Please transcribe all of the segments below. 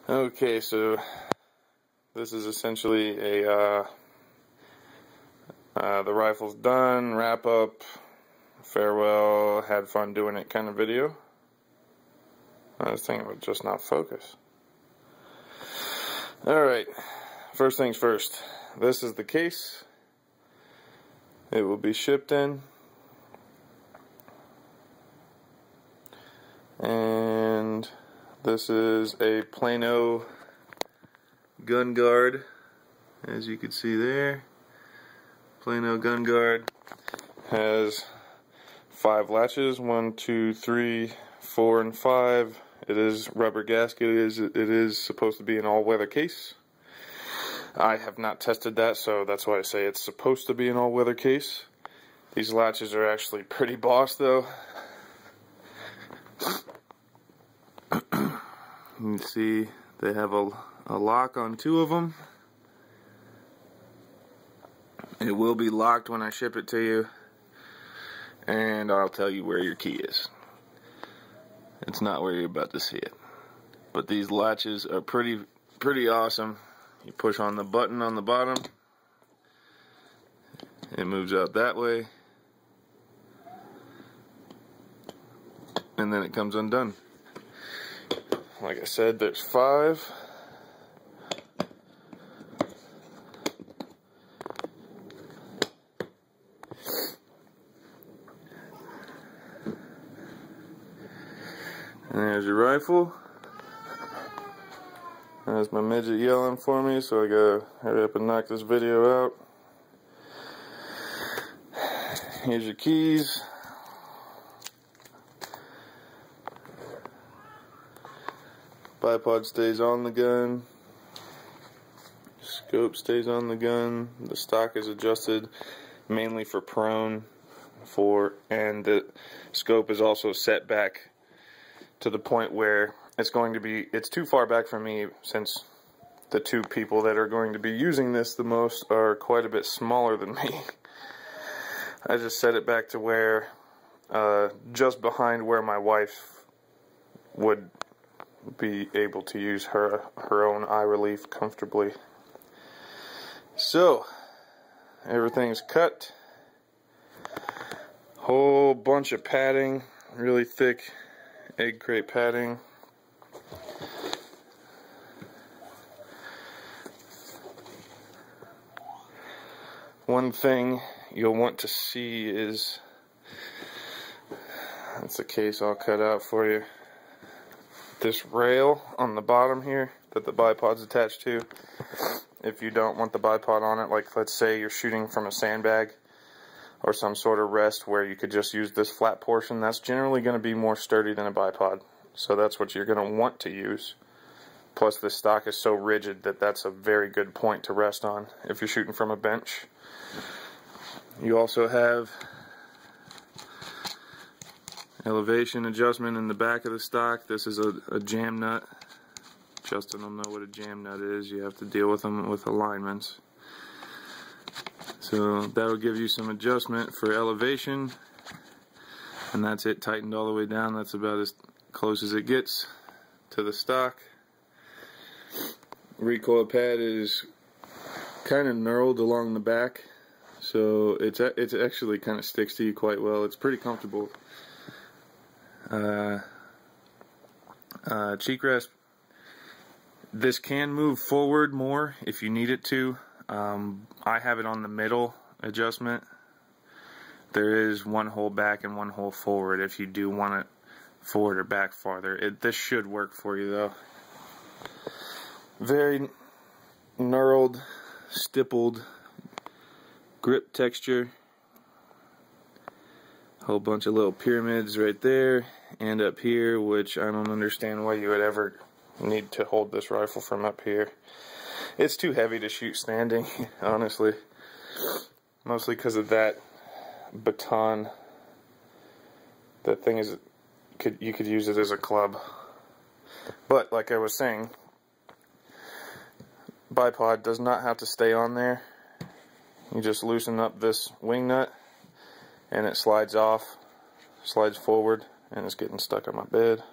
Okay, so this is essentially a the rifle's done, wrap up, farewell, had fun doing it kind of video. This thing would just not focus. Alright, first things first. This is the case it will be shipped in. And this is a Plano gun guard, as you can see there. Plano gun guard has 5 latches, 1, 2, 3, 4, and 5. It is rubber gasket. It is supposed to be an all-weather case. I have not tested that, so that's why I say it's supposed to be an all-weather case. These latches are actually pretty boss, though. You can see they have a lock on 2 of them. It will be locked when I ship it to you, and I'll tell you where your key is. It's not where you're about to see it. But these latches are pretty awesome. You push on the button on the bottom, it moves out that way, and then it comes undone. Like I said, there's 5. And there's your rifle. There's my midget yelling for me, so I gotta hurry up and knock this video out. Here's your keys. Bipod stays on the gun. Scope stays on the gun. The stock is adjusted mainly for prone, and the scope is also set back to the point where it's too far back from me, since the 2 people that are going to be using this the most are quite a bit smaller than me. I just set it back to where, just behind where my wife would be able to use her own eye relief comfortably. So, everything's cut. Whole bunch of padding, really thick egg crate padding. One thing you'll want to see is, that's a case I'll cut out for you, this rail on the bottom here that the bipod's attached to. If you don't want the bipod on it, like let's say you're shooting from a sandbag or some sort of rest where you could just use this flat portion, that's generally going to be more sturdy than a bipod. So that's what you're going to want to use. Plus the stock is so rigid that that's a very good point to rest on if you're shooting from a bench. You also have elevation adjustment in the back of the stock. This is a jam nut. Justin will know what a jam nut is. You have to deal with them with alignments. So that'll give you some adjustment for elevation, and that's it, tightened all the way down. That's about as close as it gets to the stock. Recoil pad is kind of knurled along the back, so it's actually kind of sticks to you quite well. It's pretty comfortable. Cheek rest. This can move forward more if you need it to. I have it on the middle adjustment. There is 1 hole back and 1 hole forward if you do want it forward or back farther. This should work for you though. Very knurled, stippled grip texture. Whole bunch of little pyramids right there and up here, which I don't understand why you would ever need to hold this rifle from up here. It's too heavy to shoot standing, honestly. Mostly because of that baton. That thing is, you could use it as a club. But like I was saying, bipod does not have to stay on there. You just loosen up this wing nut and it slides off, slides forward, and it's getting stuck on my bed.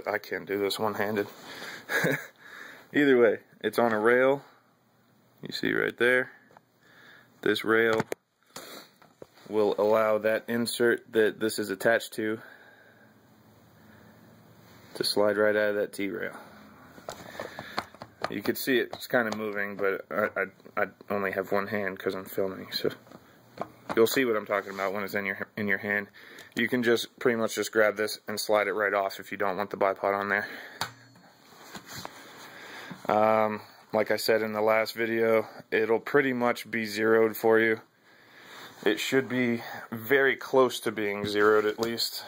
I can't do this one-handed. Either way, it's on a rail. You see right there. This rail will allow that insert that this is attached to slide right out of that T-rail. You can see it's kind of moving, but I only have one hand because I'm filming, so you'll see what I'm talking about when it's in your hand. You can just pretty much just grab this and slide it right off if you don't want the bipod on there. Like I said in the last video, it'll pretty much be zeroed for you. It should be very close to being zeroed at least.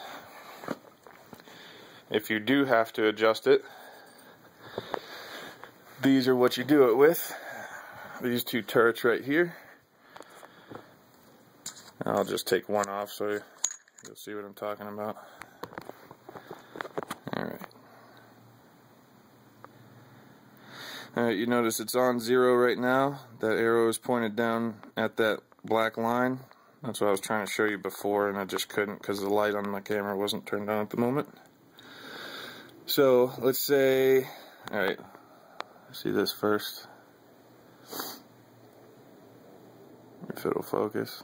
If you do have to adjust it, these are what you do it with. These two turrets right here. I'll just take one off so you'll see what I'm talking about. Alright, you notice it's on 0 right now. That arrow is pointed down at that black line. That's what I was trying to show you before, and I just couldn't because the light on my camera wasn't turned on at the moment. So, let's say, alright, see this first. If it'll focus.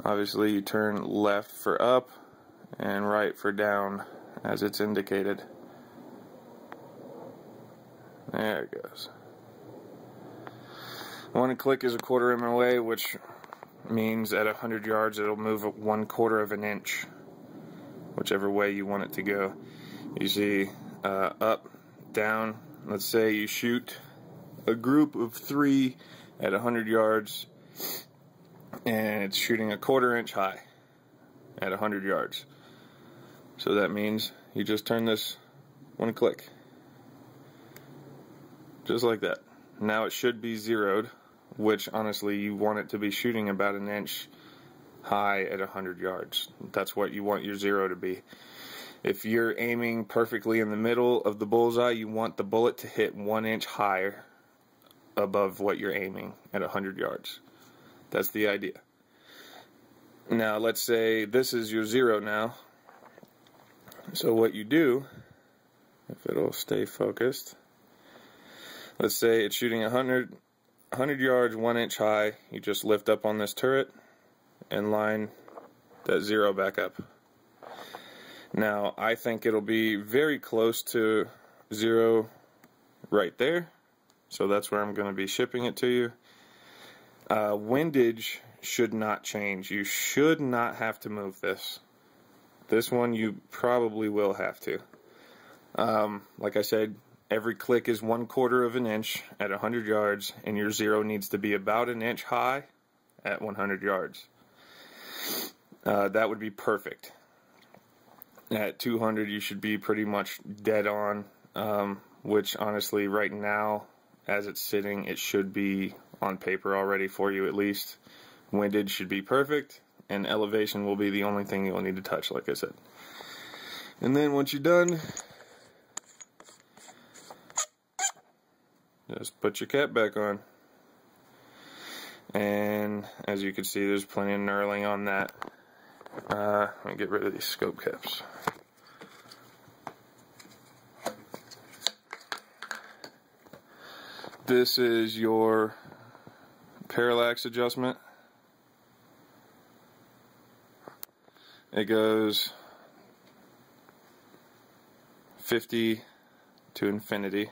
Obviously, you turn left for up and right for down as it's indicated. There it goes. 1 click is 1/4 inch away, which means at 100 yards it'll move 1/4 of an inch, whichever way you want it to go. You see, up, down. Let's say you shoot a group of 3 at 100 yards, and it's shooting 1/4 inch high at 100 yards. So that means you just turn this 1 click. Just like that. Now it should be zeroed, which honestly you want it to be shooting about 1 inch high at 100 yards. That's what you want your zero to be. If you're aiming perfectly in the middle of the bullseye, you want the bullet to hit 1 inch higher above what you're aiming at 100 yards. That's the idea. Now let's say this is your 0 now. So what you do, if it'll stay focused, let's say it's shooting 100 yards, 1 inch high. You just lift up on this turret and line that 0 back up. Now, I think it'll be very close to 0 right there. So that's where I'm going to be shipping it to you. Windage should not change. You should not have to move this. This one you probably will have to. Like I said, every click is 1/4 of an inch at 100 yards, and your 0 needs to be about 1 inch high at 100 yards. That would be perfect. At 200, you should be pretty much dead on, which honestly, right now, as it's sitting, it should be on paper already for you at least. Windage should be perfect, and elevation will be the only thing you'll need to touch, like I said. And then once you're done, just put your cap back on. And as you can see, there's plenty of knurling on that. Let me get rid of these scope caps. This is your parallax adjustment. It goes 50 to infinity.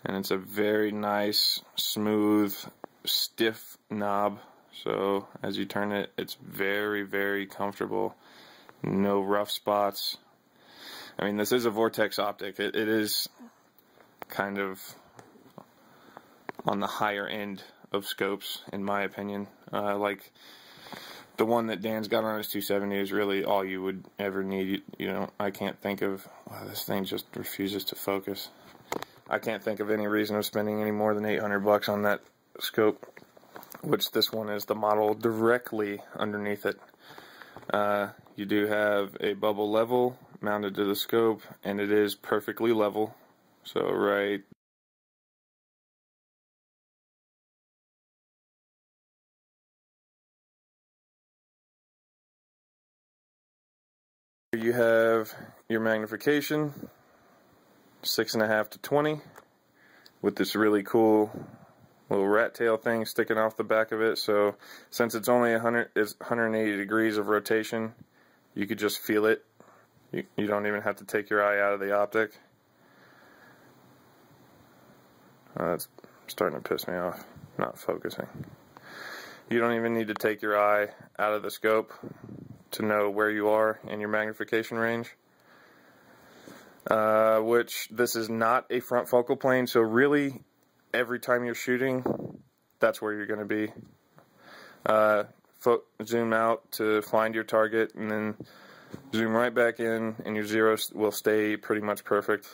And it's a very nice, smooth, stiff knob. So as you turn it, it's very, very comfortable. No rough spots. I mean, this is a vortex optic. It is kind of on the higher end of scopes, in my opinion. Like the one that Dan's got on his 270 is really all you would ever need. You know, I can't think of, wow, this thing just refuses to focus. I can't think of any reason of spending any more than $800 on that scope, which this one is the model directly underneath it. You do have a bubble level mounted to the scope, and it is perfectly level. So right you have have your magnification, 6.5 to 20, with this really cool little rat tail thing sticking off the back of it. So since it's only 180 degrees of rotation, you could just feel it. You don't even have to take your eye out of the optic. That's starting to piss me off, not focusing. You don't even need to take your eye out of the scope to know where you are in your magnification range. Which this is not a front focal plane, so really every time you're shooting, that's where you're going to be. Zoom out to find your target, and then zoom right back in, and your zero will stay pretty much perfect.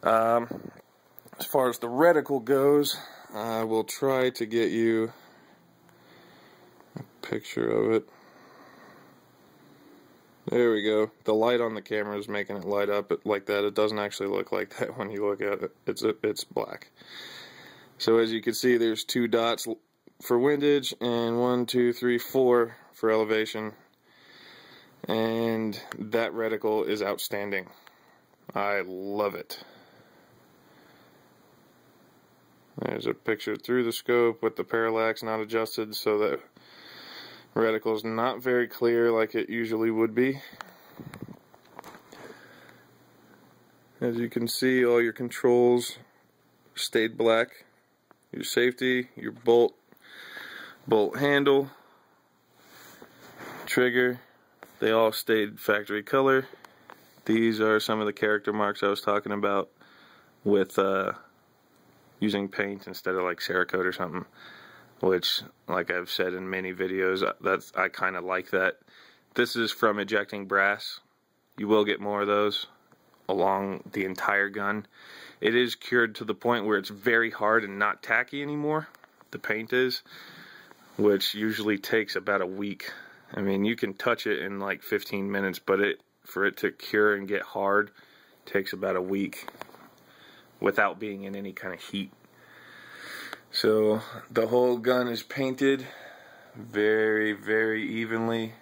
As far as the reticle goes, I will try to get you a picture of it. There we go. The light on the camera is making it light up like that. It doesn't actually look like that when you look at it. It's black. So as you can see, there's 2 dots for windage and 1, 2, 3, 4 for elevation. And that reticle is outstanding. I love it. There's a picture through the scope with the parallax not adjusted, so that reticle is not very clear like it usually would be. As you can see, all your controls stayed black. Your safety, your bolt handle, trigger, they all stayed factory color. These are some of the character marks I was talking about with using paint instead of like Cerakote or something, which, like I've said in many videos, I kind of like that. This is from ejecting brass. You will get more of those along the entire gun. It is cured to the point where it's very hard and not tacky anymore. The paint is, which usually takes about a week. I mean, you can touch it in like 15 minutes, but for it to cure and get hard takes about a week without being in any kind of heat. So the whole gun is painted very, very evenly.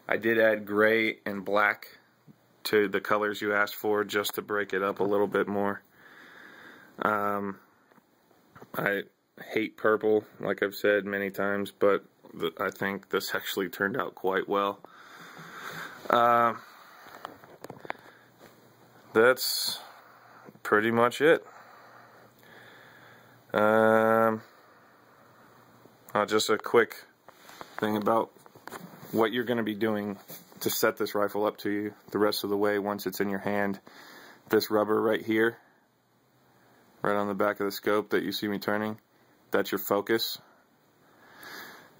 I did add gray and black to the colors you asked for just to break it up a little bit more. I hate purple, like I've said many times, but I think this actually turned out quite well. That's pretty much it. Just a quick thing about what you're going to be doing to set this rifle up to you the rest of the way once it's in your hand. This rubber right here, right on the back of the scope that you see me turning, that's your focus.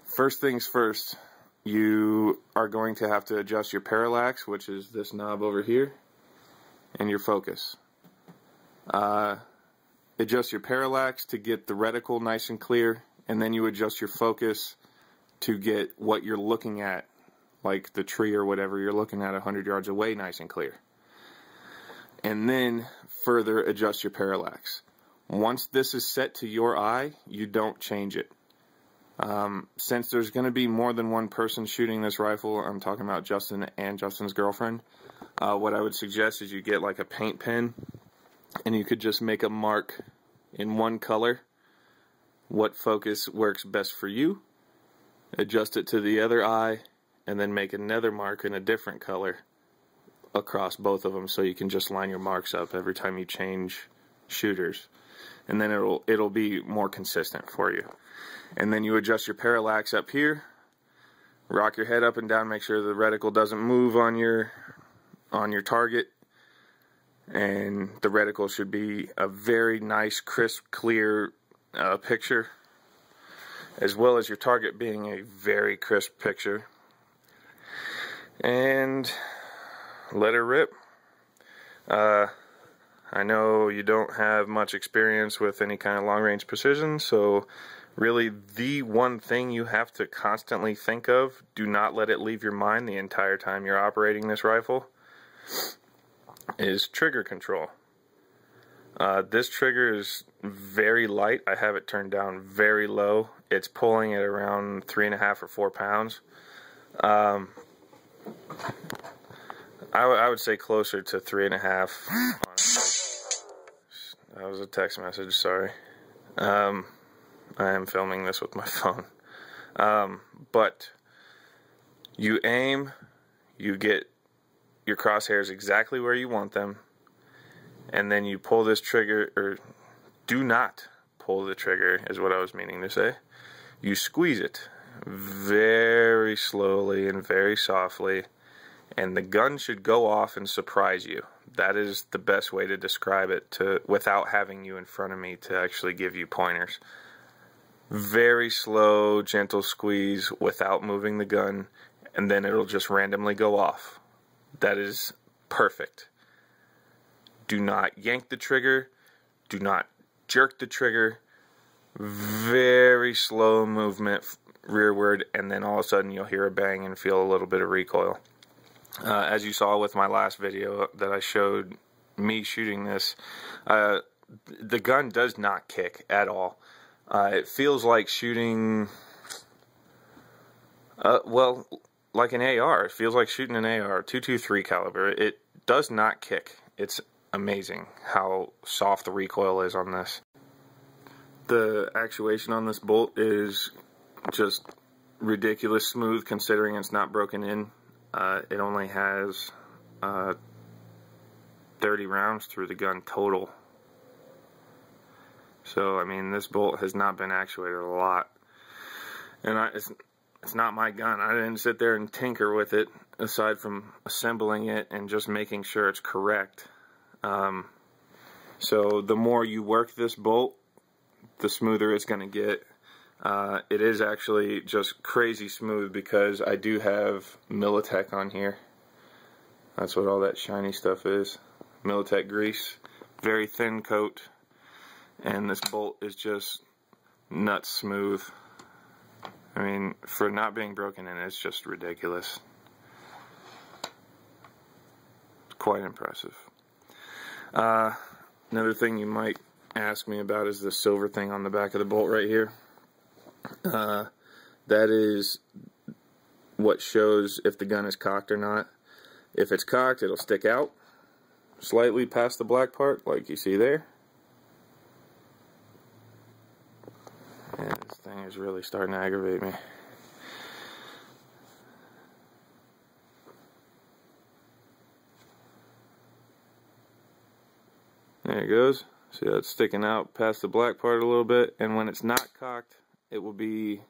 First things first, you are going to have to adjust your parallax, which is this knob over here, and your focus. Adjust your parallax to get the reticle nice and clear, and then you adjust your focus to get what you're looking at, like the tree or whatever you're looking at 100 yards away, nice and clear. And then further adjust your parallax. Once this is set to your eye, you don't change it. Since there's going to be more than one person shooting this rifle, I'm talking about Justin and Justin's girlfriend, what I would suggest is you get like a paint pen, and you could just make a mark in one color, what focus works best for you, adjust it to the other eye, and then make another mark in a different color across both of them, so you can just line your marks up every time you change shooters, and then it'll be more consistent for you. And then you adjust your parallax up here, rock your head up and down, make sure the reticle doesn't move on your target, and the reticle should be a very nice, crisp, clear picture, as well as your target being a very crisp picture. And let her rip. I know you don't have much experience with any kind of long-range precision, so really the one thing you have to constantly think of, do not let it leave your mind the entire time you're operating this rifle, is trigger control. This trigger is very light. I have it turned down very low. It's pulling at around 3.5 or 4 pounds. I would say closer to 3.5, honestly. That was a text message, sorry. I am filming this with my phone. But you aim, you get your crosshairs exactly where you want them, and then you pull this trigger, or do not pull the trigger is what I was meaning to say. You squeeze it very slowly and very softly, and the gun should go off and surprise you. That is the best way to describe it, without having you in front of me to actually give you pointers. Very slow, gentle squeeze without moving the gun, and then it'll just randomly go off. That is perfect. Do not yank the trigger. Do not jerk the trigger. Very slow movement rearward, and then all of a sudden you'll hear a bang and feel a little bit of recoil. As you saw with my last video that I showed me shooting this, the gun does not kick at all. It feels like shooting, well, like an AR. It feels like shooting an AR, 223 caliber. It does not kick. It's amazing how soft the recoil is on this. The actuation on this bolt is just ridiculous smooth considering it's not broken in. It only has 30 rounds through the gun total. So, I mean, this bolt has not been actuated a lot. And it's not my gun. I didn't sit there and tinker with it, aside from assembling it and just making sure it's correct. So, the more you work this bolt, the smoother it's going to get. It is actually just crazy smooth because I do have Militech on here. That's what all that shiny stuff is. Militech grease. Very thin coat. And this bolt is just nuts smooth. I mean, for not being broken in, it's just ridiculous. Quite impressive. Another thing you might ask me about is the silver thing on the back of the bolt right here. That is what shows if the gun is cocked or not. If it's cocked, it'll stick out slightly past the black part, like you see there. And this thing is really starting to aggravate me. There it goes. See how it's sticking out past the black part a little bit, and when it's not cocked, it will be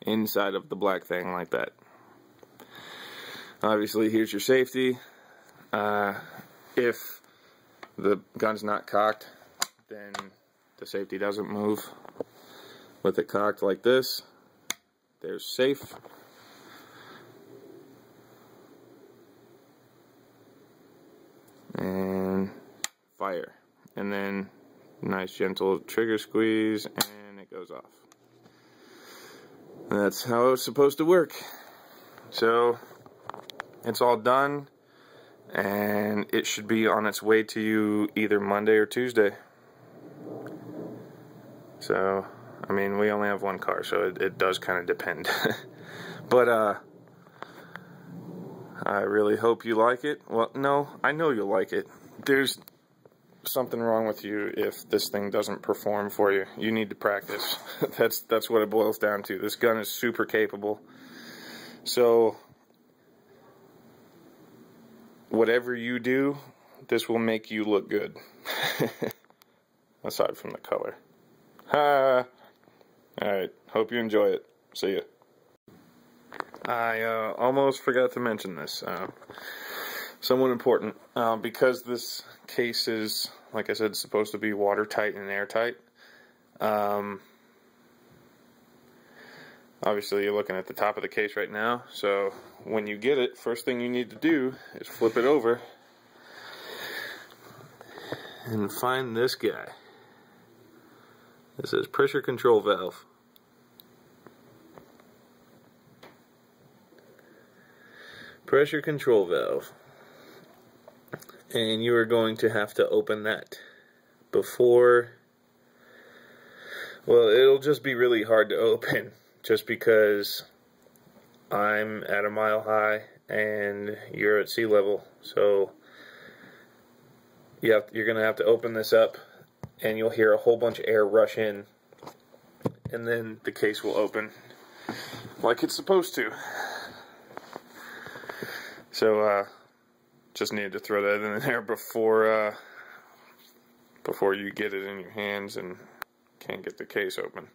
inside of the black thing like that. Obviously, here's your safety. If the gun's not cocked, then the safety doesn't move. With it cocked like this, there's safe. And fire. And then nice gentle trigger squeeze, and it goes off. That's how it's supposed to work. So it's all done, and it should be on its way to you either Monday or Tuesday. So, I mean, we only have one car, so it does kind of depend. But I really hope you like it. Well, no, I know you'll like it. There's something wrong with you if this thing doesn't perform for you. You need to practice. That's what it boils down to. This gun is super capable. So whatever you do, this will make you look good. Aside from the color. Alright, hope you enjoy it. See ya. I almost forgot to mention this. Somewhat important. Because this case is, like I said, supposed to be watertight and airtight. Obviously, you're looking at the top of the case right now. So when you get it, first thing you need to do is flip it over and find this guy. This says pressure control valve. Pressure control valve. And you are going to have to open that before, well, it'll just be really hard to open just because I'm at a mile high and you're at sea level, so you're going to have to open this up and you'll hear a whole bunch of air rush in, and then the case will open like it's supposed to. So just needed to throw that in there before you get it in your hands and can't get the case open.